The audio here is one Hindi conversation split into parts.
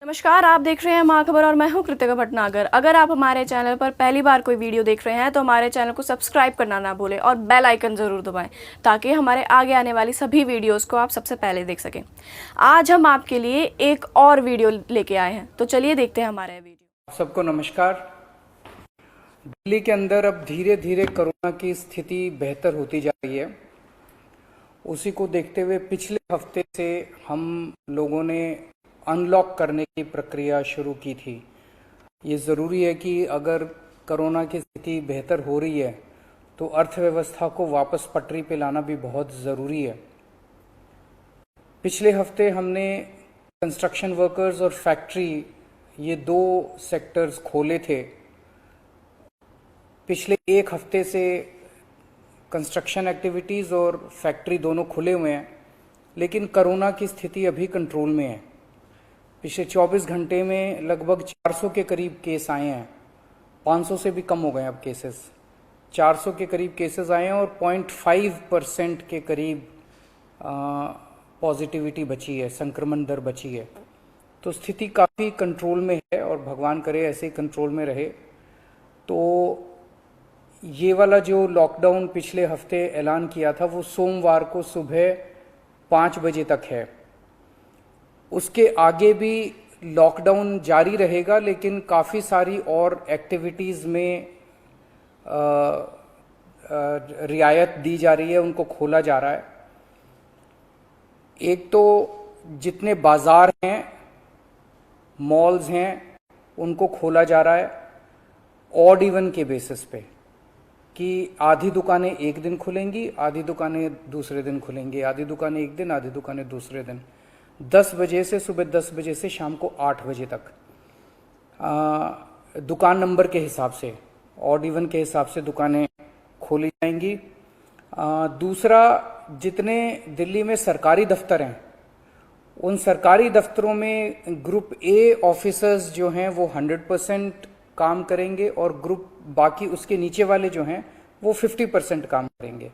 नमस्कार, आप देख रहे हैं माँ खबर और मैं हूँ कृतिका भटनागर। अगर आप हमारे चैनल पर पहली बार कोई वीडियो देख रहे हैं तो हमारे चैनल को सब्सक्राइब करना ना भूलें और बेल आइकन ज़रूर दबाएं ताकि हमारे आगे आने वाली सभी वीडियोस को आप सबसे पहले देख सकें। आज हम आपके लिए एक और वीडियो लेके आए हैं, तो चलिए देखते हैं हमारा वीडियो। सबको नमस्कार। दिल्ली के अंदर अब धीरे धीरे कोरोना की स्थिति बेहतर होती जा रही है। उसी को देखते हुए पिछले हफ्ते से हम लोगों ने अनलॉक करने की प्रक्रिया शुरू की थी। ये ज़रूरी है कि अगर कोरोना की स्थिति बेहतर हो रही है तो अर्थव्यवस्था को वापस पटरी पे लाना भी बहुत ज़रूरी है। पिछले हफ्ते हमने कंस्ट्रक्शन वर्कर्स और फैक्ट्री, ये दो सेक्टर्स खोले थे। पिछले एक हफ्ते से कंस्ट्रक्शन एक्टिविटीज़ और फैक्ट्री दोनों खुले हुए हैं, लेकिन कोरोना की स्थिति अभी कंट्रोल में है। पिछले 24 घंटे में लगभग 400 के करीब केस आए हैं। 500 से भी कम हो गए अब केसेस। 400 के करीब केसेस आए हैं और 0.5% के करीब पॉजिटिविटी बची है, संक्रमण दर बची है। तो स्थिति काफ़ी कंट्रोल में है और भगवान करे ऐसे ही कंट्रोल में रहे। तो ये वाला जो लॉकडाउन पिछले हफ्ते ऐलान किया था वो सोमवार को सुबह 5 बजे तक है। उसके आगे भी लॉकडाउन जारी रहेगा, लेकिन काफ़ी सारी और एक्टिविटीज़ में रियायत दी जा रही है, उनको खोला जा रहा है। एक तो जितने बाज़ार हैं, मॉल्स हैं, उनको खोला जा रहा है ऑड इवन के बेसिस पे, कि आधी दुकानें एक दिन खुलेंगी, आधी दुकानें दूसरे दिन खुलेंगी, आधी दुकानें एक दिन, आधी दुकानें दूसरे दिन। 10 बजे से सुबह 10 बजे से शाम को 8 बजे तक दुकान नंबर के हिसाब से, ऑड इवन के हिसाब से दुकानें खोली जाएंगी। दूसरा, जितने दिल्ली में सरकारी दफ्तर हैं उन सरकारी दफ्तरों में ग्रुप ए ऑफिसर्स जो हैं वो 100% काम करेंगे और ग्रुप बाकी उसके नीचे वाले जो हैं वो 50% काम करेंगे।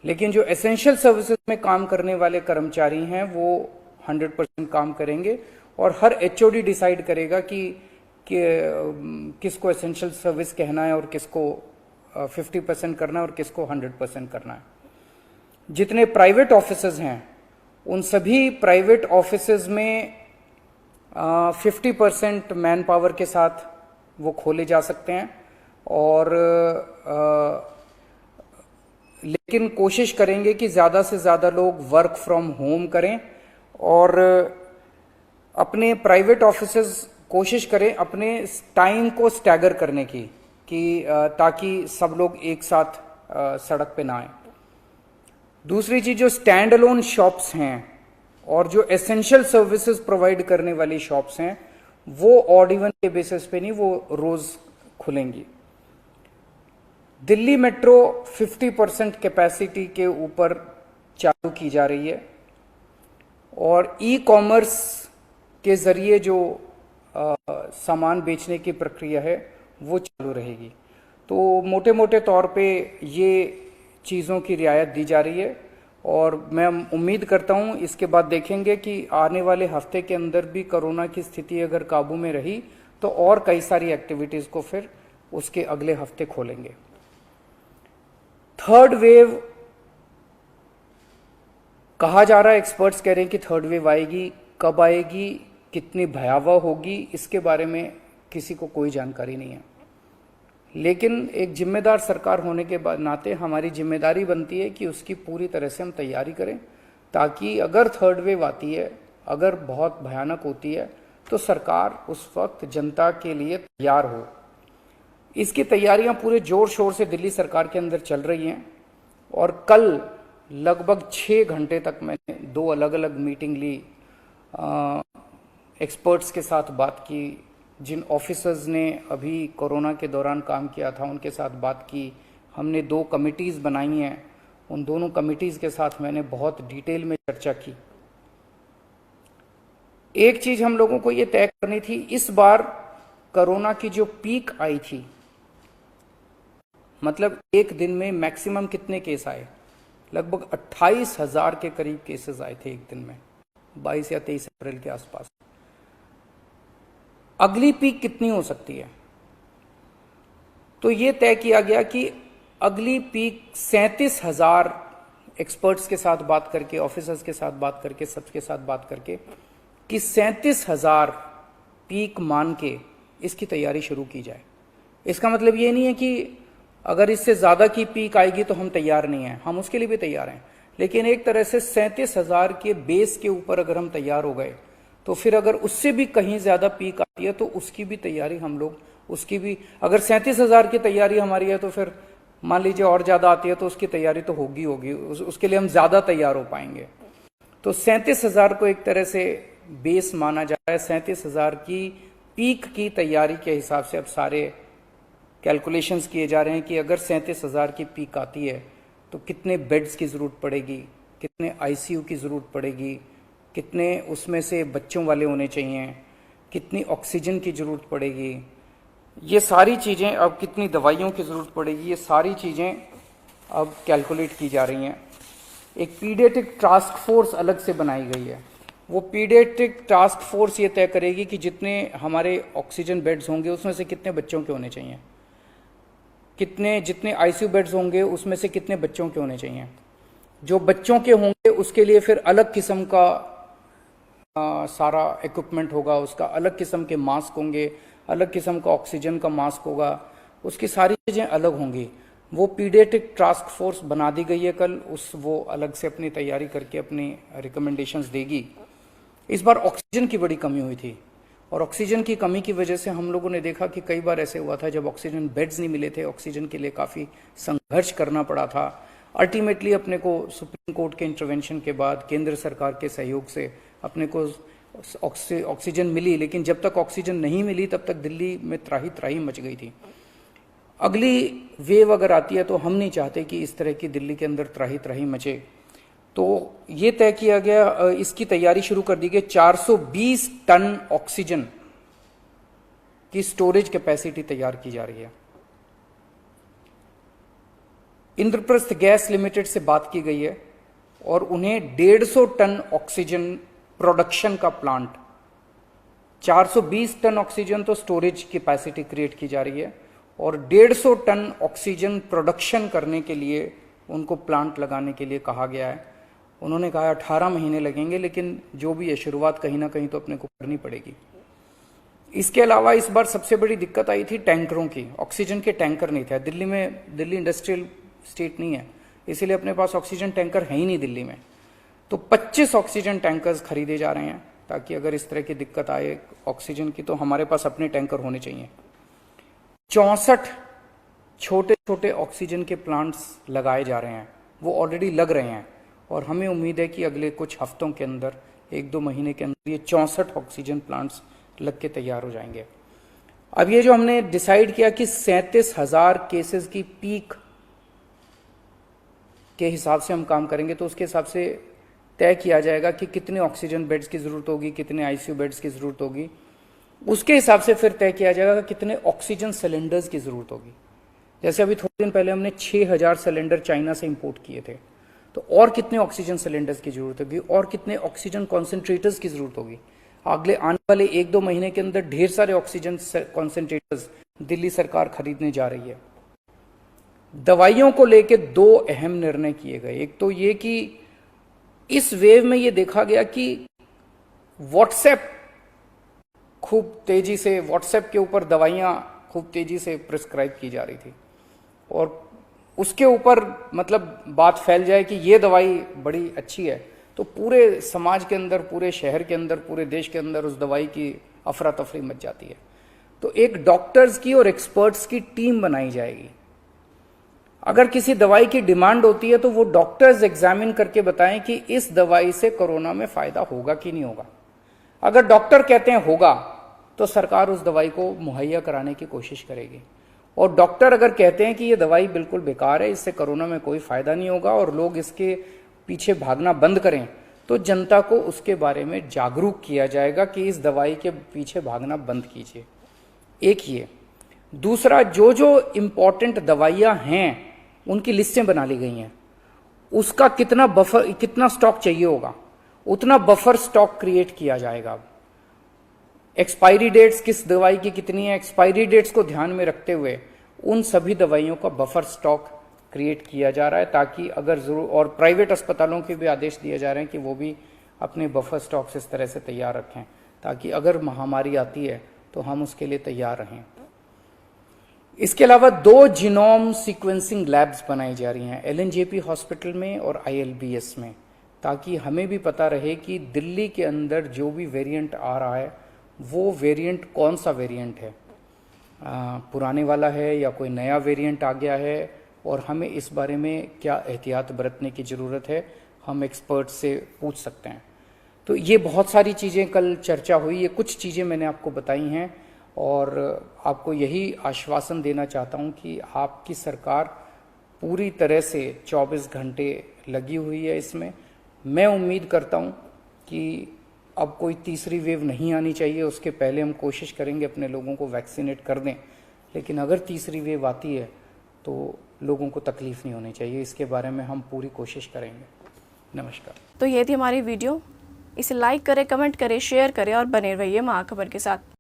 लेकिन जो एसेंशियल सर्विसेज में काम करने वाले कर्मचारी हैं वो 100% काम करेंगे और हर एचओडी डिसाइड करेगा कि किसको एसेंशियल सर्विस कहना है और किसको 50% करना है और किसको 100% करना है। जितने प्राइवेट ऑफिसेज हैं उन सभी प्राइवेट ऑफिसेज में 50% मैन पावर के साथ वो खोले जा सकते हैं और लेकिन कोशिश करेंगे कि ज़्यादा से ज़्यादा लोग वर्क फ्रॉम होम करें और अपने प्राइवेट ऑफिसेज कोशिश करें अपने टाइम को स्टैगर करने की, कि ताकि सब लोग एक साथ सड़क पे ना आए। दूसरी चीज, जो स्टैंड अलोन शॉप्स हैं और जो एसेंशियल सर्विसेज प्रोवाइड करने वाली शॉप्स हैं वो ऑड इवन के बेसिस पे नहीं, वो रोज खुलेंगी। दिल्ली मेट्रो 50% कैपेसिटी के ऊपर चालू की जा रही है और ई कॉमर्स के जरिए जो सामान बेचने की प्रक्रिया है वो चालू रहेगी। तो मोटे मोटे तौर पे ये चीज़ों की रियायत दी जा रही है और मैं उम्मीद करता हूँ इसके बाद देखेंगे कि आने वाले हफ्ते के अंदर भी कोरोना की स्थिति अगर काबू में रही तो और कई सारी एक्टिविटीज़ को फिर उसके अगले हफ्ते खोलेंगे। थर्ड वेव कहा जा रहा है, एक्सपर्ट्स कह रहे हैं कि थर्ड वेव आएगी। कब आएगी, कितनी भयावह होगी, इसके बारे में किसी को कोई जानकारी नहीं है। लेकिन एक जिम्मेदार सरकार होने के नाते हमारी जिम्मेदारी बनती है कि उसकी पूरी तरह से हम तैयारी करें, ताकि अगर थर्ड वेव आती है, अगर बहुत भयानक होती है, तो सरकार उस वक्त जनता के लिए तैयार हो। इसकी तैयारियां पूरे जोर शोर से दिल्ली सरकार के अंदर चल रही हैं और कल लगभग 6 घंटे तक मैंने 2 अलग अलग मीटिंग ली, एक्सपर्ट्स के साथ बात की, जिन ऑफिसर्स ने अभी कोरोना के दौरान काम किया था उनके साथ बात की। हमने 2 कमिटीज़ बनाई हैं, उन दोनों कमिटीज़ के साथ मैंने बहुत डिटेल में चर्चा की। एक चीज़ हम लोगों को ये तय करनी थी, इस बार कोरोना की जो पीक आई थी, मतलब एक दिन में मैक्सिमम कितने केस आए, लगभग 28,000 के करीब केसेस आए थे एक दिन में, 22 या 23 अप्रैल के आसपास। अगली पीक कितनी हो सकती है, तो ये तय किया गया कि अगली पीक 37,000 एक्सपर्ट्स के साथ बात करके, ऑफिसर्स के साथ बात करके, सबके साथ बात करके कि 37,000 पीक मान के इसकी तैयारी शुरू की जाए। इसका मतलब ये नहीं है कि अगर इससे ज्यादा की पीक आएगी तो हम तैयार नहीं हैं, हम उसके लिए भी तैयार हैं, लेकिन एक तरह से 37,000 के बेस के ऊपर अगर हम तैयार हो गए तो फिर अगर उससे भी कहीं ज्यादा पीक आती है तो उसकी भी तैयारी हम लोग, उसकी भी, अगर 37,000 की तैयारी हमारी है तो फिर मान लीजिए और ज्यादा आती है तो उसकी तैयारी तो होगी, उसके लिए हम ज्यादा तैयार हो पाएंगे। तो 37,000 को एक तरह से बेस माना जा रहा है। 37,000 की पीक की तैयारी के हिसाब से अब सारे कैलकुलेशंस किए जा रहे हैं कि अगर 37,000 की पीक आती है तो कितने बेड्स की जरूरत पड़ेगी, कितने आईसीयू की जरूरत पड़ेगी, कितने उसमें से बच्चों वाले होने चाहिए, कितनी ऑक्सीजन की जरूरत पड़ेगी, ये सारी चीजें, अब कितनी दवाइयों की जरूरत पड़ेगी, ये सारी चीजें अब कैलकुलेट की जा रही हैं। एक पीडियाट्रिक टास्क फोर्स अलग से बनाई गई है। वो पीडियाट्रिक टास्क फोर्स ये तय करेगी कि जितने हमारे ऑक्सीजन बेड्स होंगे उसमें से कितने बच्चों के होने चाहिए, जितने आईसीयू बेड्स होंगे उसमें से कितने बच्चों के होने चाहिए। जो बच्चों के होंगे उसके लिए फिर अलग किस्म का सारा इक्विपमेंट होगा, उसका अलग किस्म के मास्क होंगे, अलग किस्म का ऑक्सीजन का मास्क होगा, उसकी सारी चीजें अलग होंगी। वो पीडियाट्रिक टास्क फोर्स बना दी गई है कल, वो अलग से अपनी तैयारी करके अपनी रिकमेंडेशंस देगी। इस बार ऑक्सीजन की बड़ी कमी हुई थी और ऑक्सीजन की कमी की वजह से हम लोगों ने देखा कि कई बार ऐसे हुआ था जब ऑक्सीजन बेड्स नहीं मिले थे, ऑक्सीजन के लिए काफी संघर्ष करना पड़ा था। अल्टीमेटली अपने को सुप्रीम कोर्ट के इंटरवेंशन के बाद, केंद्र सरकार के सहयोग से अपने को ऑक्सीजन मिली, लेकिन जब तक ऑक्सीजन नहीं मिली तब तक दिल्ली में त्राही त्राही मच गई थी। अगली वेव अगर आती है तो हम नहीं चाहते कि इस तरह की दिल्ली के अंदर त्राही त्राही मचे, तो ये तय किया गया, इसकी तैयारी शुरू कर दी गई। 420 टन ऑक्सीजन की स्टोरेज कैपेसिटी तैयार की जा रही है। इंद्रप्रस्थ गैस लिमिटेड से बात की गई है और उन्हें 150 टन ऑक्सीजन प्रोडक्शन का प्लांट, 420 टन ऑक्सीजन तो स्टोरेज कैपेसिटी क्रिएट की जा रही है और 150 टन ऑक्सीजन प्रोडक्शन करने के लिए उनको प्लांट लगाने के लिए कहा गया है। उन्होंने कहा 18 महीने लगेंगे, लेकिन जो भी है शुरुआत कहीं ना कहीं तो अपने को करनी पड़ेगी। इसके अलावा इस बार सबसे बड़ी दिक्कत आई थी टैंकरों की। ऑक्सीजन के टैंकर नहीं थे दिल्ली में, दिल्ली इंडस्ट्रियल स्टेट नहीं है, इसीलिए अपने पास ऑक्सीजन टैंकर है ही नहीं दिल्ली में। तो 25 ऑक्सीजन टैंकर्स खरीदे जा रहे हैं ताकि अगर इस तरह की दिक्कत आए ऑक्सीजन की तो हमारे पास अपने टैंकर होने चाहिए। 64 छोटे छोटे ऑक्सीजन के प्लांट्स लगाए जा रहे हैं, वो ऑलरेडी लग रहे हैं और हमें उम्मीद है कि अगले कुछ हफ्तों के अंदर, 1-2 महीने के अंदर ये 64 ऑक्सीजन प्लांट्स लग के तैयार हो जाएंगे। अब ये जो हमने डिसाइड किया कि 37,000 केसेस की पीक के हिसाब से हम काम करेंगे, तो उसके हिसाब से तय किया जाएगा कि कितने ऑक्सीजन बेड्स की जरूरत होगी, कितने आईसीयू बेड्स की जरूरत होगी। उसके हिसाब से फिर तय किया जाएगा कितने ऑक्सीजन सिलेंडर्स की जरूरत होगी। जैसे अभी थोड़े दिन पहले हमने 6,000 सिलेंडर चाइना से इंपोर्ट किए थे, तो और कितने ऑक्सीजन सिलेंडर्स की जरूरत होगी और कितने ऑक्सीजन कॉन्सेंट्रेटर्स की जरूरत होगी। अगले आने वाले 1-2 महीने के अंदर ढेर सारे ऑक्सीजन कॉन्सेंट्रेटर्स दिल्ली सरकार खरीदने जा रही है। दवाइयों को लेकर 2 अहम निर्णय किए गए। एक तो ये कि इस वेव में ये देखा गया कि व्हाट्सएप खूब तेजी से, व्हाट्सएप के ऊपर दवाइयां खूब तेजी से प्रिस्क्राइब की जा रही थी और उसके ऊपर मतलब बात फैल जाए कि ये दवाई बड़ी अच्छी है तो पूरे समाज के अंदर, पूरे शहर के अंदर, पूरे देश के अंदर उस दवाई की अफरा तफरी मच जाती है। तो एक डॉक्टर्स की और एक्सपर्ट्स की टीम बनाई जाएगी। अगर किसी दवाई की डिमांड होती है तो वो डॉक्टर्स एग्जामिन करके बताएं कि इस दवाई से कोरोना में फायदा होगा कि नहीं होगा। अगर डॉक्टर कहते हैं होगा तो सरकार उस दवाई को मुहैया कराने की कोशिश करेगी, और डॉक्टर अगर कहते हैं कि ये दवाई बिल्कुल बेकार है, इससे कोरोना में कोई फायदा नहीं होगा और लोग इसके पीछे भागना बंद करें, तो जनता को उसके बारे में जागरूक किया जाएगा कि इस दवाई के पीछे भागना बंद कीजिए। एक ये। दूसरा, जो जो इंपॉर्टेंट दवाइयां हैं उनकी लिस्टें बना ली गई हैं, उसका कितना बफर, कितना स्टॉक चाहिए होगा उतना बफर स्टॉक क्रिएट किया जाएगा। एक्सपायरी डेट्स किस दवाई की कितनी है, एक्सपायरी डेट्स को ध्यान में रखते हुए उन सभी दवाइयों का बफर स्टॉक क्रिएट किया जा रहा है, ताकि अगर जरूर, और प्राइवेट अस्पतालों के भी आदेश दिए जा रहे हैं कि वो भी अपने बफर स्टॉक्स इस तरह से तैयार रखें ताकि अगर महामारी आती है तो हम उसके लिए तैयार रहें। इसके अलावा 2 जीनोम सीक्वेंसिंग लैब्स बनाई जा रही हैं एलएनजेपी हॉस्पिटल में और आईएलबीएस में, ताकि हमें भी पता रहे कि दिल्ली के अंदर जो भी वेरिएंट आ रहा है वो वेरिएंट कौन सा वेरिएंट है, पुराने वाला है या कोई नया वेरिएंट आ गया है, और हमें इस बारे में क्या एहतियात बरतने की ज़रूरत है, हम एक्सपर्ट से पूछ सकते हैं। तो ये बहुत सारी चीज़ें कल चर्चा हुई, ये कुछ चीज़ें मैंने आपको बताई हैं और आपको यही आश्वासन देना चाहता हूं कि आपकी सरकार पूरी तरह से 24 घंटे लगी हुई है इसमें। मैं उम्मीद करता हूं कि अब कोई तीसरी वेव नहीं आनी चाहिए, उसके पहले हम कोशिश करेंगे अपने लोगों को वैक्सीनेट कर दें, लेकिन अगर तीसरी वेव आती है तो लोगों को तकलीफ नहीं होनी चाहिए, इसके बारे में हम पूरी कोशिश करेंगे। नमस्कार। तो ये थी हमारी वीडियो, इसे लाइक करें, कमेंट करें, शेयर करें और बने रहिए महाखबर के साथ।